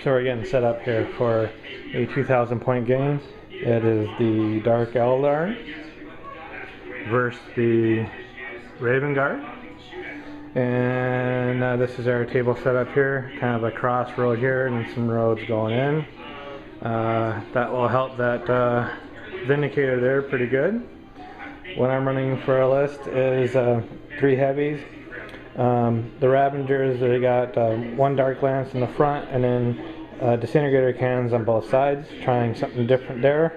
So we're getting set up here for a 2,000 point game. It is the Dark Eldar versus the Raven Guard. And this is our table set up here, kind of a crossroad here and some roads going in. That will help that Vindicator there pretty good. What I'm running for a list is 3 heavies. The Ravengers, they got 1 Dark Lance in the front and then disintegrator cannons on both sides, trying something different there.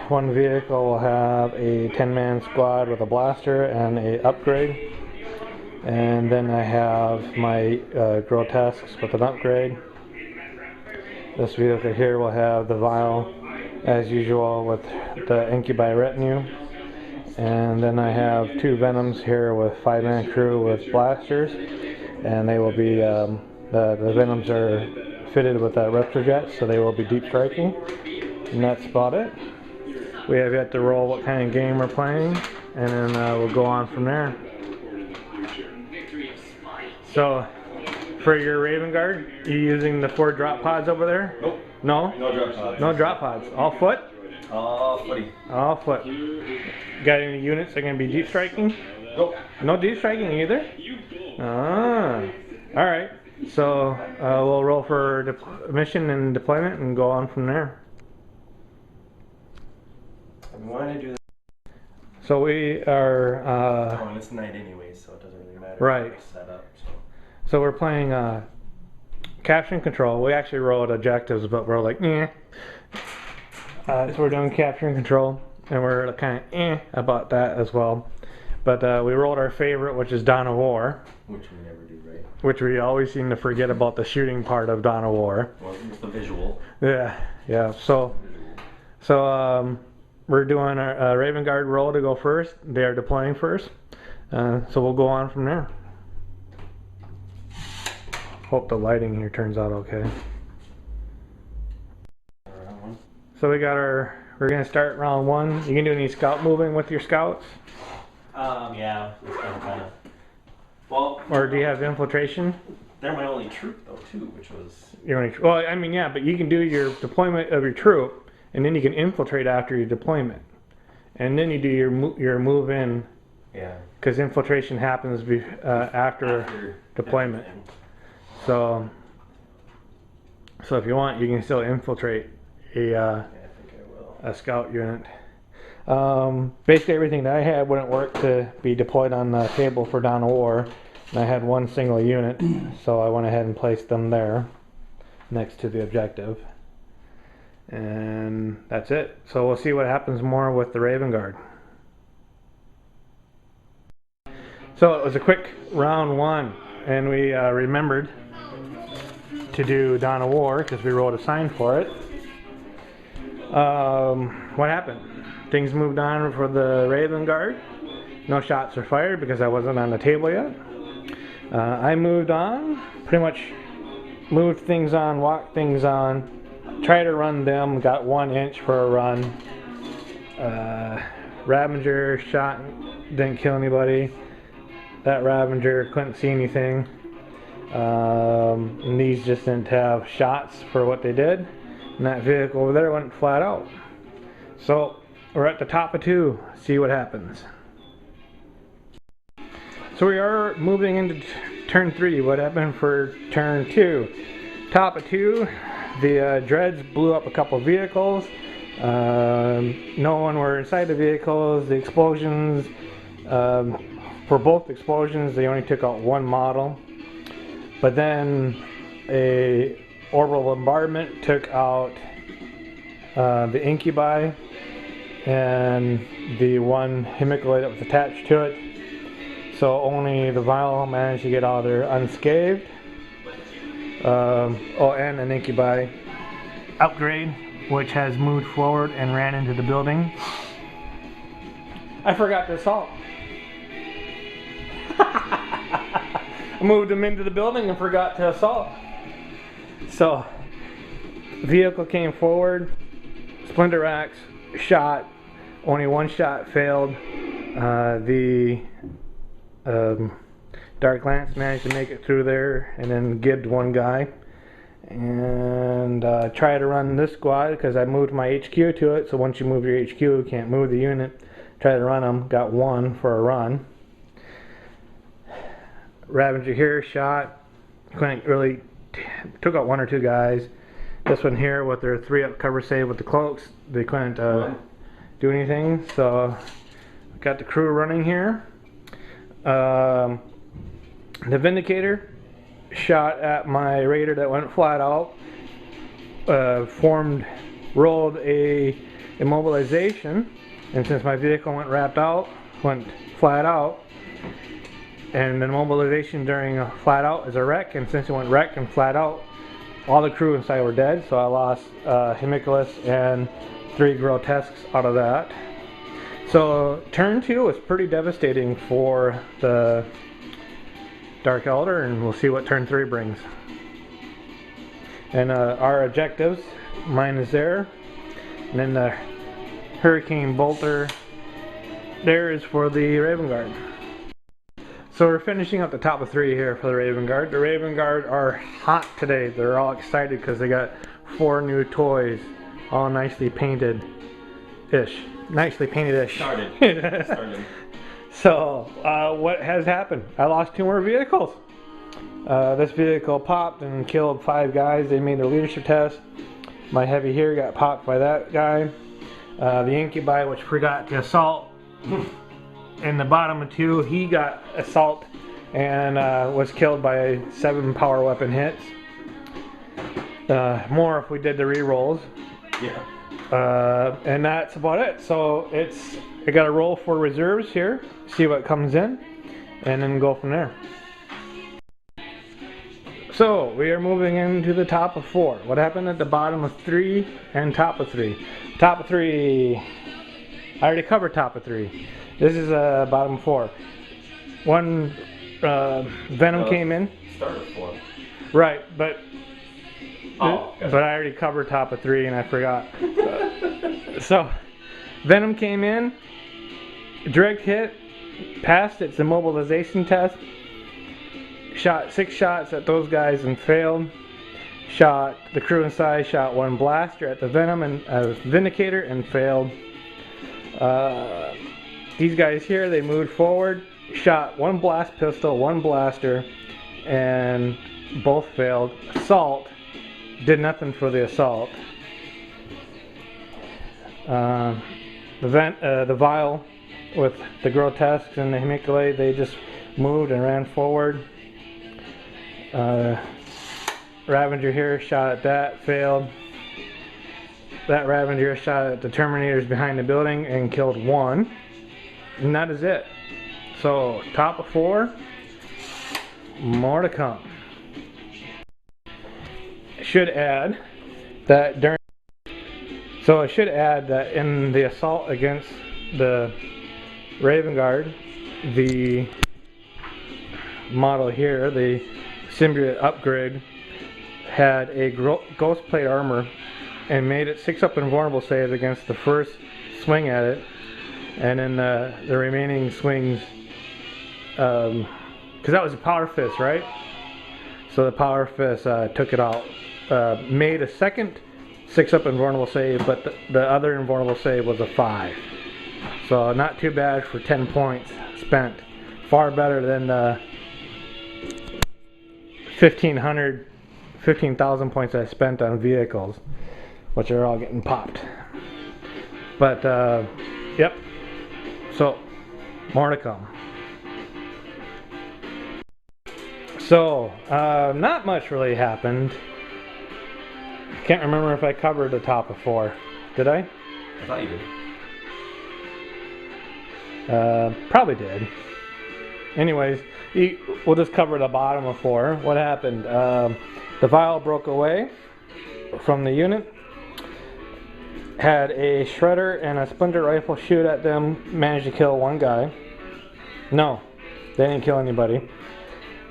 One vehicle will have a 10-man squad with a blaster and a upgrade. And then I have my grotesques with an upgrade. This vehicle here will have the vial as usual with the incubi retinue. And then I have 2 venoms here with 5-man crew with blasters, and they will be the venoms are fitted with retrojet, so they will be deep striking. And that's about it. We have yet to roll what kind of game we're playing, and then we'll go on from there. So, for your Raven Guard, you using the 4 drop pods over there? Nope. No? No drop pods. No drop pods. All foot? All footy. All foot. Got any units that are going to be deep striking? Nope. No deep striking either? Ah. Alright. So, we'll roll for mission and deployment and go on from there. Why did I do that? So we are... oh, and it's night anyway, so it doesn't really matter. Right. Set up, so we're playing capture and control. We actually rolled objectives, but we're like, eh. So we're doing capture and control, and we're kind of about that as well. But we rolled our favorite, which is Dawn of War. Which we never do, right? Which we always seem to forget about the shooting part of Dawn of War. Well, it's the visual. Yeah, yeah. So we're doing our Raven Guard roll to go first. They are deploying first. So we'll go on from there. Hope the lighting here turns out okay. So we got we're gonna start round 1. You can do any scout moving with your scouts? Yeah. Kind of. Well. Or do you have infiltration? They're my only troop though too, which was. Well, I mean, yeah, but you can do your deployment of your troop, and then you can infiltrate after your deployment, and then you do your move in. Yeah. Because infiltration happens after deployment. Everything. So if you want, you can still infiltrate a scout unit. Basically everything that I had wouldn't work to be deployed on the table for Dawn of War, and I had 1 single unit, so I went ahead and placed them there next to the objective, and that's it. So we'll see what happens more with the Raven Guard. So it was a quick round 1, and we remembered to do Dawn of War because we rolled a sign for it. What happened? Things moved on for the Raven Guard. No shots were fired because I wasn't on the table yet. I moved on, pretty much moved things on, walked things on, tried to run them, got 1 inch for a run. Ravager shot, didn't kill anybody. That Ravager couldn't see anything. And these just didn't have shots for what they did. And that vehicle over there went flat out. So we're at the top of 2. See what happens. So we are moving into turn 3. What happened for turn 2? Top of 2, the dreads blew up a couple vehicles. No one were inside the vehicles. The explosions, for both explosions, they only took out 1 model. But then a orbital bombardment took out the incubi and the 1 hemicolite that was attached to it. So only the vial managed to get out of there unscathed. And an incubi upgrade, which has moved forward and ran into the building. I forgot to assault. I moved them into the building and forgot to assault. So, vehicle came forward, splinter racks, shot, only 1 shot failed. The Dark Lance managed to make it through there and then gibbed 1 guy. and try to run this squad because I moved my HQ to it. So once you move your HQ, you can't move the unit. Try to run them. Got one for a run. Ravager here shot. Couldn't really, took out one or two guys. This one here with their 3-up cover save with the cloaks, they couldn't do anything. So got the crew running here. The Vindicator shot at my Raider that went flat out. Rolled a immobilization, and since my vehicle went went flat out, and the immobilization during a flat out is a wreck, and since it went wreck and flat out, all the crew inside were dead, so I lost Hemiculus and 3 grotesques out of that. So turn 2 was pretty devastating for the Dark Eldar, and we'll see what turn 3 brings. And our objectives, mine is there, and then the Hurricane Bolter there is for the Raven Guard. So we're finishing up the top of 3 here for the Raven Guard. The Raven Guard are hot today. They're all excited because they got 4 new toys, all nicely painted-ish. Nicely painted-ish. Started. So what has happened? I lost 2 more vehicles. This vehicle popped and killed 5 guys. They made their leadership test. My heavy here got popped by that guy. The Incubi, which forgot to assault. In the bottom of 2, he got assault and was killed by 7 power weapon hits. More if we did the re-rolls. Yeah. And that's about it. So I got to roll for reserves here, see what comes in, and then go from there. So we are moving into the top of 4. What happened at the bottom of 3 and top of 3? Top of 3, I already covered top of 3. This is bottom 4. One Venom came in. Start of 4. Right, but gotcha. But I already covered top of 3 and I forgot. So Venom came in, direct hit, passed its immobilization test, shot 6 shots at those guys and failed. Shot the crew inside, shot 1 blaster at the Venom and Vindicator and failed. These guys here, they moved forward, shot 1 blast pistol, 1 blaster, and both failed. Assault did nothing for the assault. The Vial with the Grotesques and the Hemiculae, they just moved and ran forward. Ravager here shot at that, failed. That Ravager shot at the Terminators behind the building and killed 1. And that is it. So top of 4, more to come. I should add that in the assault against the Raven Guard, the model here, the Symbiote upgrade, had a ghost plate armor and made it 6-up invulnerable save against the first swing at it. And then the remaining swings, because that was a power fist, right? So the power fist took it out. Made a second 6-up invulnerable save, but the other invulnerable save was a 5. So not too bad for 10 points spent. Far better than the 15,000 points I spent on vehicles, which are all getting popped. But yep. So, more to come. So, not much really happened. Can't remember if I covered the top of 4. Did I? I thought you did. Probably did. Anyways, we'll just cover the bottom of 4. What happened? The Vial broke away from the unit. Had a shredder and a splinter rifle shoot at them, managed to kill 1 guy. No, they didn't kill anybody.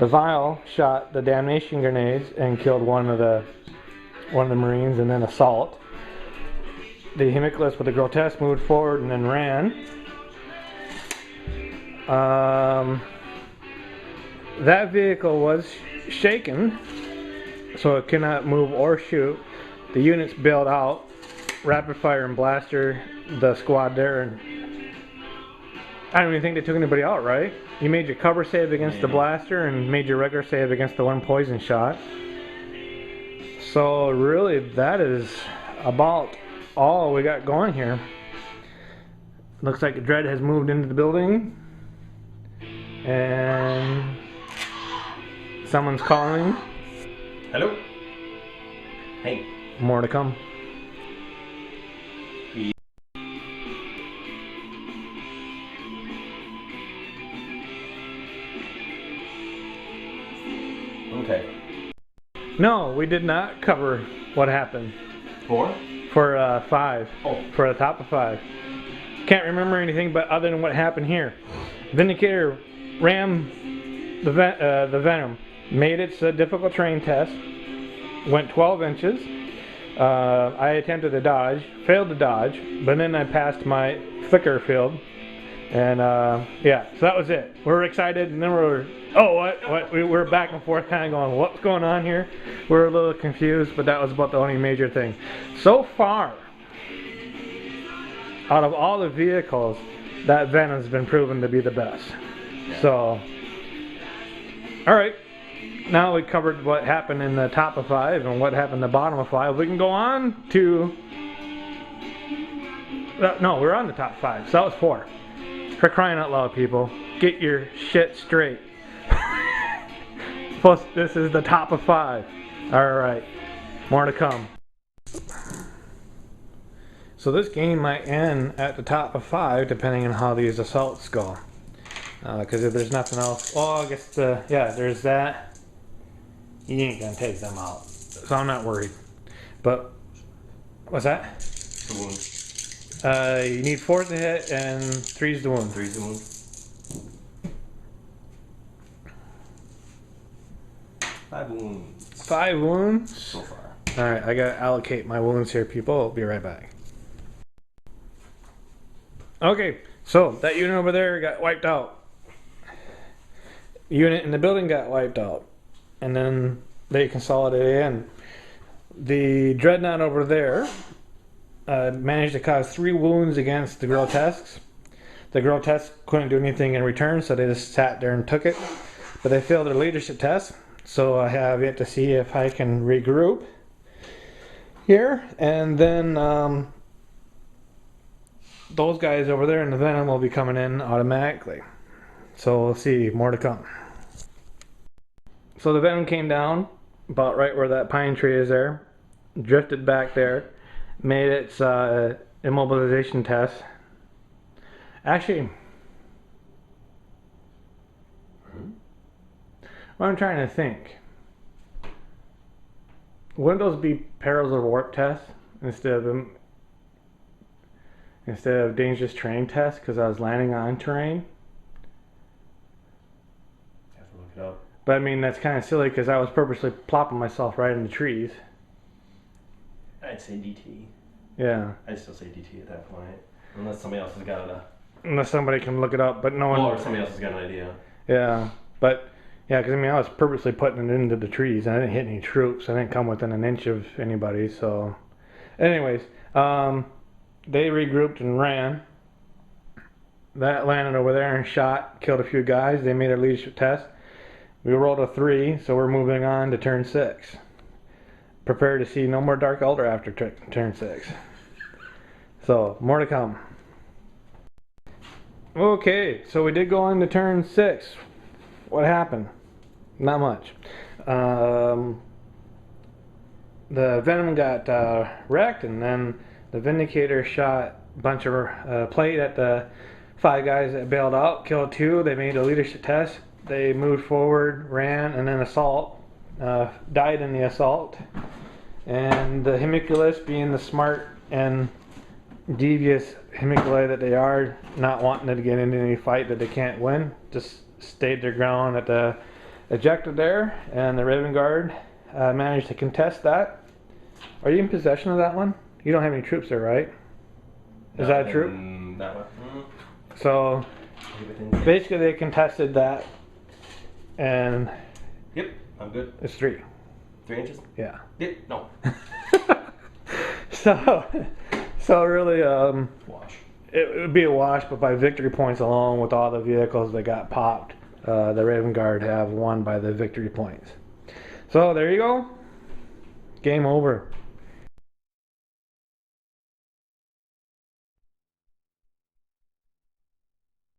The Vial shot the damnation grenades and killed one of the Marines, and then assault. The Hemiculae with the Grotesque moved forward and then ran. That vehicle was shaken so it cannot move or shoot. The units bailed out, rapid fire and blaster the squad there, and I don't even think they took anybody out, right? You made your cover save against the blaster and made your regular save against the one poison shot. So really, that is about all we got going here. Looks like Dread has moved into the building, and someone's calling. Hello? Hey. More to come. Okay. No, we did not cover what happened. 4? For 5. Oh. For the top of 5. Can't remember anything but other than what happened here. Vindicator rammed the Venom, made its difficult terrain test, went 12 inches. I attempted to dodge, failed to dodge, but then I passed my flicker field, and yeah, so that was it. We were excited, and then we were, oh, what? We were back and forth, kind of going, what's going on here? We were a little confused, but that was about the only major thing. So far, out of all the vehicles, that Venom's been proven to be the best. Yeah. So, all right. Now we covered what happened in the top of 5 and what happened in the bottom of 5. We can go on to... No, we're on the top 5, so that was 4. For crying out loud, people. Get your shit straight. Plus, this is the top of 5. Alright, more to come. So this game might end at the top of 5, depending on how these assaults go. Because if there's nothing else... Oh, I guess yeah, there's that. You ain't gonna take them out, so I'm not worried. But what's that? The wound. You need 4 to hit and 3's the wound. 3's the wound. 5 wounds. 5 wounds So far. All right, I gotta allocate my wounds here, people. I'll be right back. Okay, so that unit over there got wiped out. Unit in the building got wiped out. And then they consolidated in. The Dreadnought over there managed to cause 3 wounds against the Grotesques. The Grotesques couldn't do anything in return, so they just sat there and took it. But they failed their leadership test, so I have yet to see if I can regroup here. And then those guys over there in the Venom will be coming in automatically. So we'll see, more to come. So the Venom came down about right where that pine tree is there, drifted back there, made its immobilization test. Actually, what I'm trying to think, wouldn't those be perils of warp tests instead of dangerous terrain tests because I was landing on terrain? Have to look it up. But I mean, that's kind of silly because I was purposely plopping myself right in the trees. I'd say DT. Yeah. I'd still say DT at that point. Unless somebody else has got a... Unless somebody can look it up, but no one... Or somebody else has got an idea. Yeah. But, yeah, because I mean, I was purposely putting it into the trees and I didn't hit any troops. I didn't come within an inch of anybody, so... Anyways, they regrouped and ran. That landed over there and shot, killed a few guys. They made their leadership test. We rolled a 3, so we're moving on to turn 6. Prepare to see no more Dark Eldar after turn 6. So, more to come. Okay, so we did go on to turn 6. What happened? Not much. The Venom got wrecked, and then the Vindicator shot a bunch of plate at the 5 guys that bailed out, killed 2. They made a leadership test. They moved forward, ran, and then assault. Died in the assault. And the Hemiculus, being the smart and devious Hemiculi that they are, not wanting to get into any fight that they can't win, just stayed their ground at the ejected there. And the Raven Guard managed to contest that. Are you in possession of that one? You don't have any troops there, right? Is that true? That one. So basically they contested that, and yep, I'm good. it's 3. 3 inches? Yeah. No. So really, Wash. it would be a wash, but by victory points alone, with all the vehicles that got popped, the Raven Guard have won by the victory points. So there you go. Game over.